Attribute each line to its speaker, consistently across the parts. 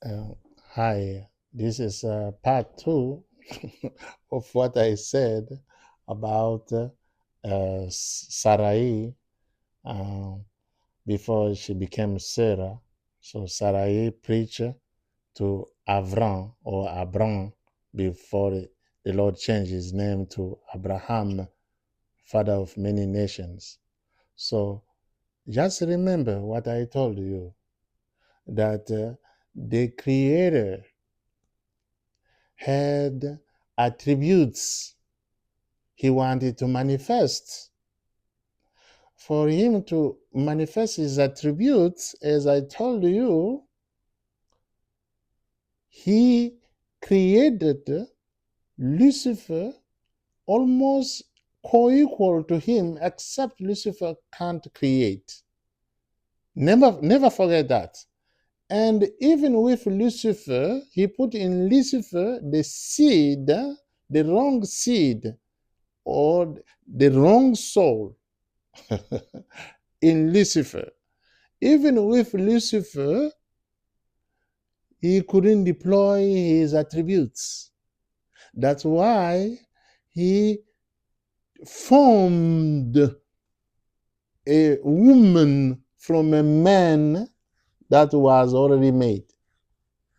Speaker 1: Uh, Hi, this is part two of what I said about Sarai uh, before she became Sarah. So Sarai preached to Avram or Abram before the Lord changed his name to Abraham, father of many nations. So just remember what I told you that the Creator had attributes he wanted to manifest. For him to manifest his attributes, as I told you, he created Lucifer almost co-equal to him, except Lucifer can't create. Never forget that. And even with Lucifer, he put in Lucifer the seed, the wrong seed, or the wrong soul in Lucifer. Even with Lucifer, he couldn't deploy his attributes. That's why he formed a woman from a man that was already made.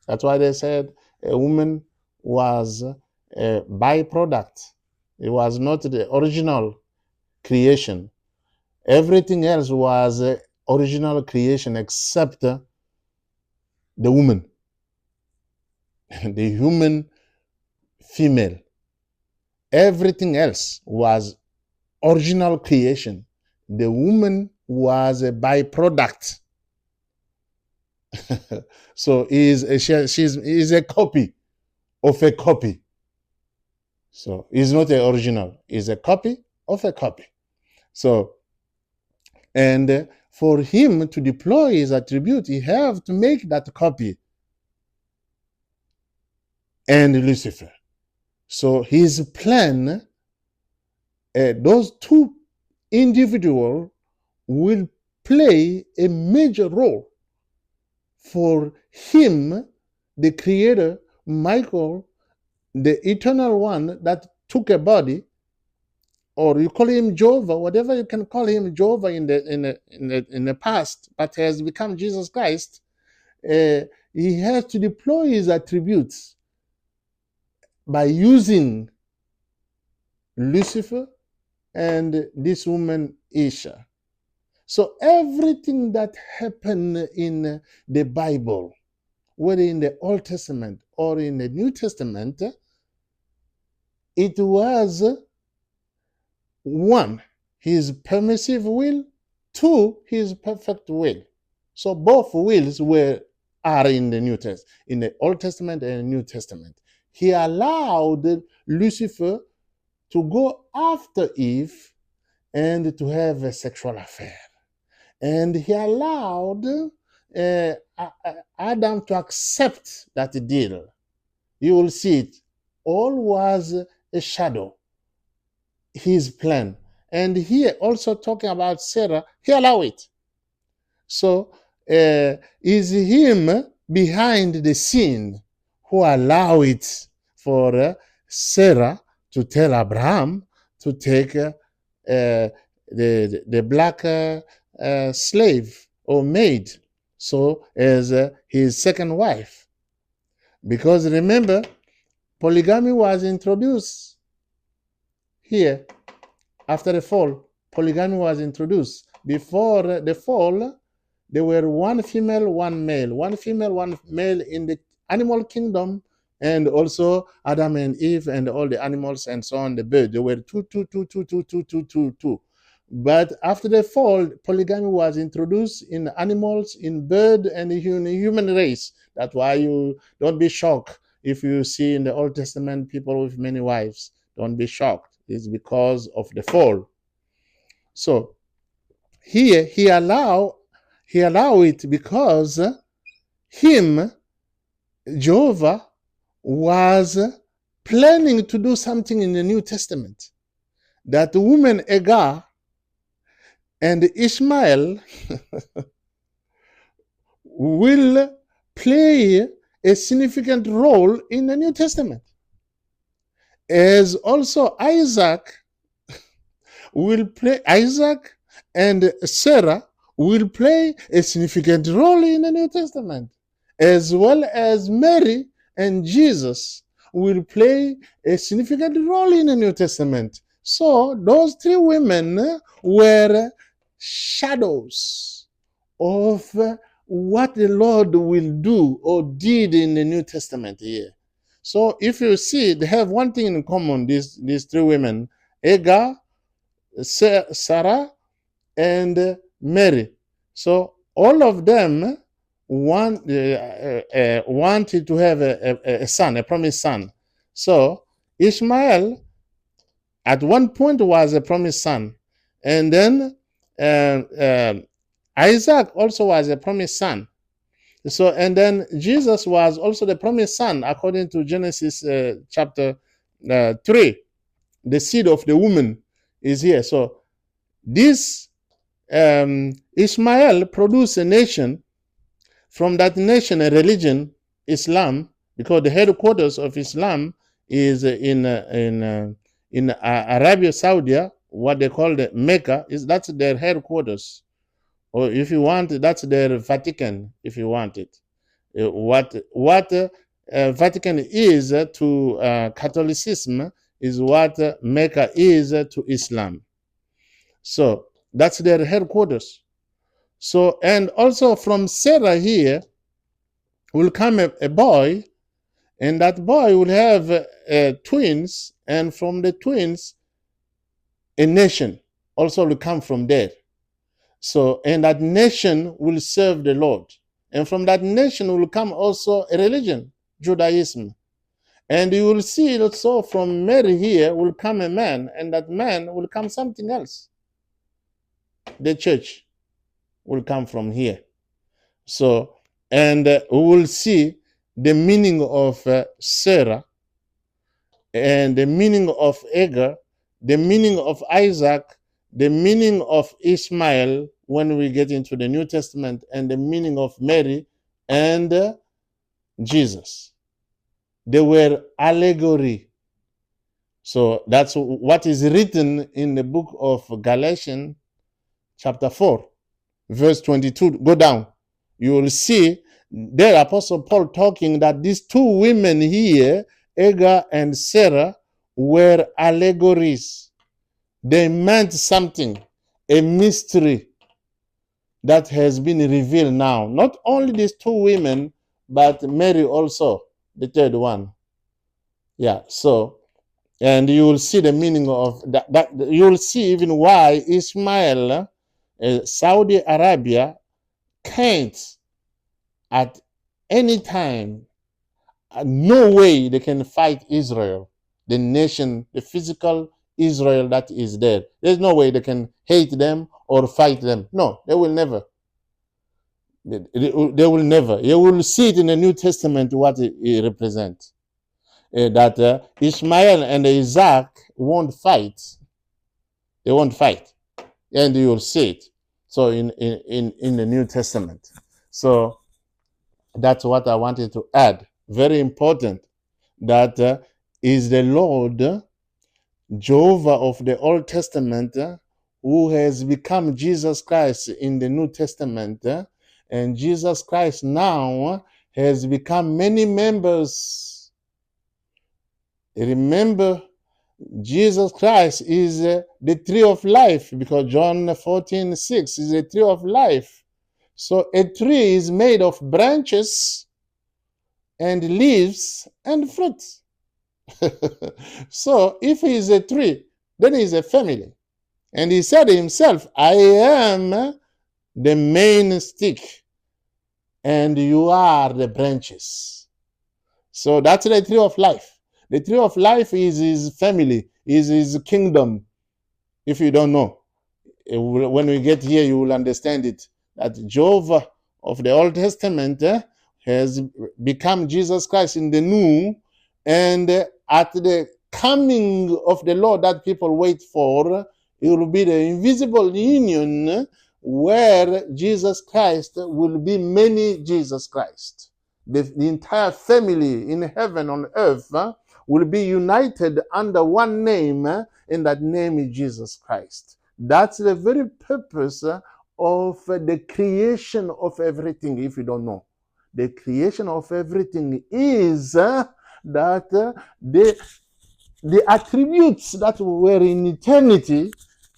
Speaker 1: That's why they said a woman was a byproduct. It was not the original creation. Everything else was original creation except the woman, the human female. Everything else was original creation. The woman was a byproduct. So she's a copy of a copy. So it's not the original. It's a copy of a copy. So, and for him to deploy his attribute, he have to make that copy and Lucifer. So his plan, those two individuals will play a major role for him, the creator, Michael, the eternal one that took a body, or you call him Jehovah, whatever you can call him, Jehovah in the past, but has become Jesus Christ. He has to deploy his attributes by using Lucifer and this woman Isha. So everything that happened in the Bible, whether in the Old Testament or in the New Testament, it was one, his permissive will, two, his perfect will. So both wills are in the New Testament, in the Old Testament and New Testament. He allowed Lucifer to go after Eve and to have a sexual affair. And he allowed Adam to accept that deal. You will see it. All was a shadow, his plan. And here also talking about Sarah, he allowed it. So is him behind the scene who allow it for Sarah to tell Abraham to take the black slave or maid, so as his second wife. Because remember, polygamy was introduced here after the fall. Polygamy was introduced. Before the fall, there were one female, one male, one female, one male in the animal kingdom, and also Adam and Eve and all the animals and so on, the bird. There were two. But after the fall, polygamy was introduced in animals, in bird, and the human race. That's why you don't be shocked if you see in the Old Testament people with many wives. Don't be shocked. It's because of the fall. So here he allow it because him, Jehovah, was planning to do something in the New Testament. That the woman Agar and Ishmael will play a significant role in the New Testament. As also Isaac and Sarah will play a significant role in the New Testament, as well as Mary and Jesus will play a significant role in the New Testament. So those three women were shadows of what the Lord will do or did in the New Testament here. So if you see, they have one thing in common, these three women, Hagar, Sarah, and Mary. So all of them wanted to have a son, a promised son. So Ishmael at one point was a promised son, and then Isaac also was a promised son. So and then Jesus was also the promised son according to Genesis chapter 3. The seed of the woman is here. So this Ishmael produced a nation. From that nation, a religion, Islam, because the headquarters of Islam is in Arabia Saudi, what they call the Mecca. That's their headquarters, or if you want, that's their Vatican. If you want it, what Vatican is to Catholicism is what Mecca is to Islam. So that's their headquarters. So, and also from Sarah here will come a boy, and that boy will have twins, and from the twins, a nation also will come from there. So, and that nation will serve the Lord. And from that nation will come also a religion, Judaism. And you will see also from Mary here will come a man, and that man will come something else. The church will come from here. So, and we will see the meaning of Sarah and the meaning of Hagar, the meaning of Isaac, the meaning of Ishmael when we get into the New Testament, and the meaning of Mary and Jesus. They were allegory. So that's what is written in the book of Galatians chapter 4, verse 22. Go down. You will see there Apostle Paul talking that these two women here, Hagar and Sarah, were allegories. They meant something, a mystery that has been revealed now. Not only these two women, but Mary also, the third one. Yeah, so, and you will see the meaning of that you will see even why Ishmael, Saudi Arabia, can't at any time, no way they can fight Israel, the nation, the physical Israel that is there. There's no way they can hate them or fight them. No, they will never. They will never. You will see it in the New Testament what it represents. That Ishmael and Isaac won't fight. They won't fight. And you will see it. So in the New Testament. So that's what I wanted to add. Very important. That is the Lord Jehovah of the Old Testament who has become Jesus Christ in the New Testament. And Jesus Christ now has become many members. Remember, Jesus Christ is the tree of life, because John 14:6 is a tree of life. So a tree is made of branches and leaves and fruits. So if he is a tree, then he is a family. And he said himself, I am the main stick and you are the branches. So that's the tree of life. The tree of life is his family, is his kingdom. If you don't know, when we get here, you will understand it. That Jehovah of the Old Testament has become Jesus Christ in the New, and at the coming of the Lord that people wait for, it will be the invisible union where Jesus Christ will be many Jesus Christ. The entire family in heaven, on earth, will be united under one name, and that name is Jesus Christ. That's the very purpose of the creation of everything, if you don't know. The creation of everything is that the attributes that were in eternity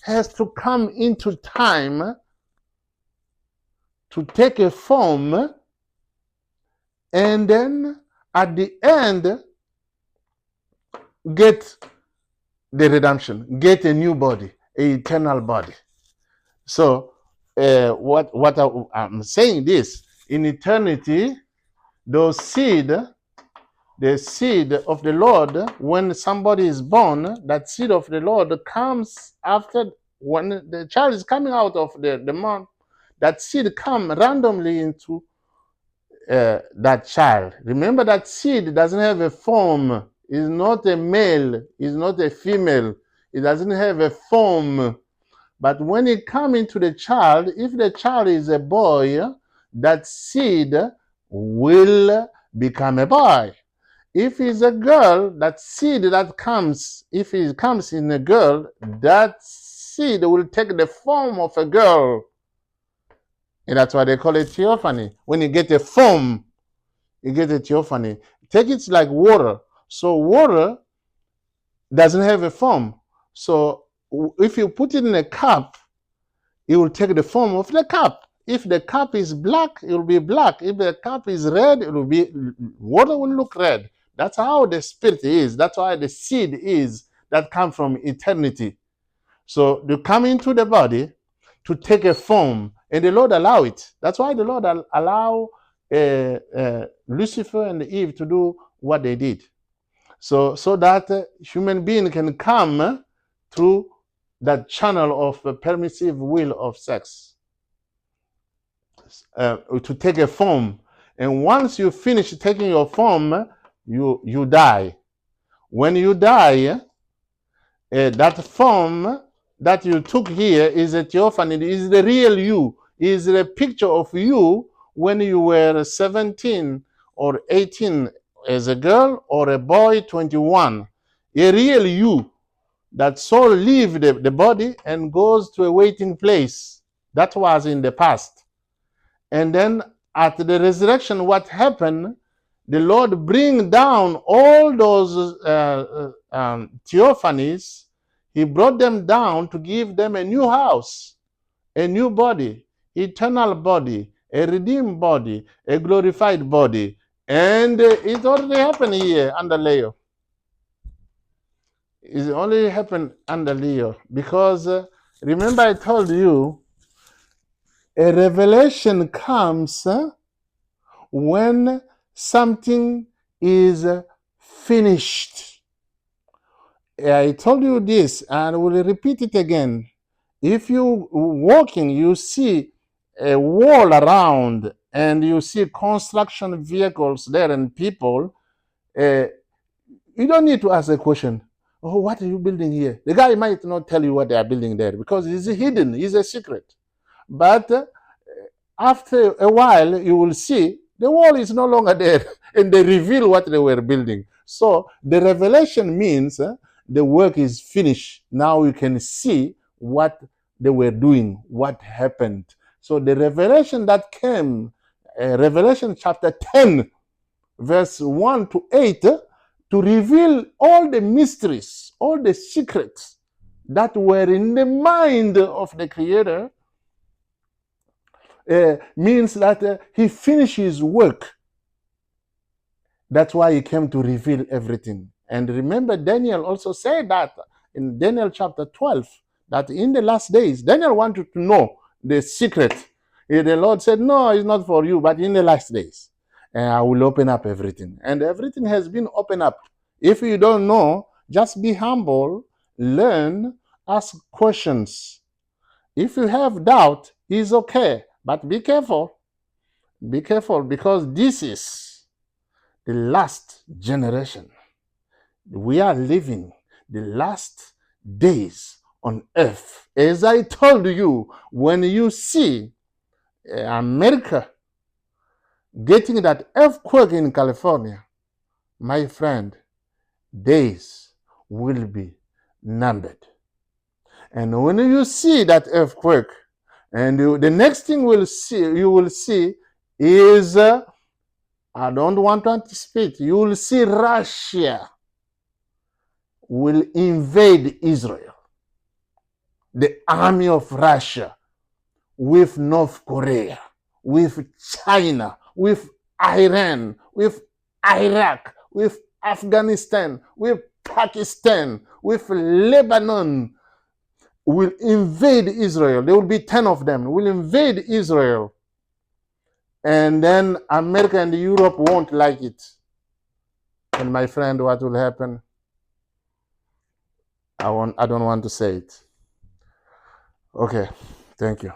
Speaker 1: has to come into time to take a form, and then at the end get the redemption, get a new body, an eternal body. So what I'm saying this, in eternity, the seed of the Lord, when somebody is born, that seed of the Lord comes after, when the child is coming out of the mom, that seed come randomly into that child. Remember, that seed doesn't have a form. It's not a male. It's not a female. It doesn't have a form. But when it comes into the child, if the child is a boy, that seed will become a boy. If it's a girl, that seed that comes, if it comes in a girl, that seed will take the form of a girl. And that's why they call it theophany. When you get a form, you get a theophany. Take it like water. So water doesn't have a form. So if you put it in a cup, it will take the form of the cup. If the cup is black, it will be black. If the cup is red, it will be, water will look red. That's how the spirit is. That's why the seed is that comes from eternity. So you come into the body to take a form, and the Lord allow it. That's why the Lord allow Lucifer and Eve to do what they did. So that human being can come through that channel of permissive will of sex to take a form. And once you finish taking your form, you die. When you die, that form that you took here is a theophany, is the real you, is the picture of you when you were 17 or 18 as a girl, or a boy 21. A real you. That soul leaves the body and goes to a waiting place. That was in the past. And then at the resurrection, what happened? The Lord bring down all those theophanies. He brought them down to give them a new house, a new body, eternal body, a redeemed body, a glorified body. And it already happened here under Leo. It only happened under Leo because remember I told you a revelation comes when something is finished. I told you this and I will repeat it again. If you walking, you see a wall around and you see construction vehicles there and people, you don't need to ask a question. Oh, what are you building here? The guy might not tell you what they are building there because it's hidden, it's a secret. But after a while, you will see the wall is no longer there and they reveal what they were building. So the revelation means the work is finished. Now you can see what they were doing, what happened. So the revelation that came, Revelation chapter 10, verse 1 to 8, to reveal all the mysteries, all the secrets that were in the mind of the Creator, means that he finished his work. That's why he came to reveal everything. And remember, Daniel also said that in Daniel chapter 12, that in the last days, Daniel wanted to know the secret. The Lord said, no, it's not for you, but in the last days, I will open up everything. And everything has been opened up. If you don't know, just be humble, learn, ask questions. If you have doubt, it's okay, but be careful. Be careful, because this is the last generation. We are living the last days on earth. As I told you, when you see America getting that earthquake in California, my friend, days will be numbered. And when you see that earthquake, and the next thing you will see is, I don't want to anticipate, you will see Russia will invade Israel. The army of Russia with North Korea, with China, with Iran, with Iraq, with Afghanistan, with Pakistan, with Lebanon, will invade Israel. There will be 10 of them, will invade Israel. And then America and Europe won't like it. And my friend, what will happen? I don't want to say it. Okay, thank you.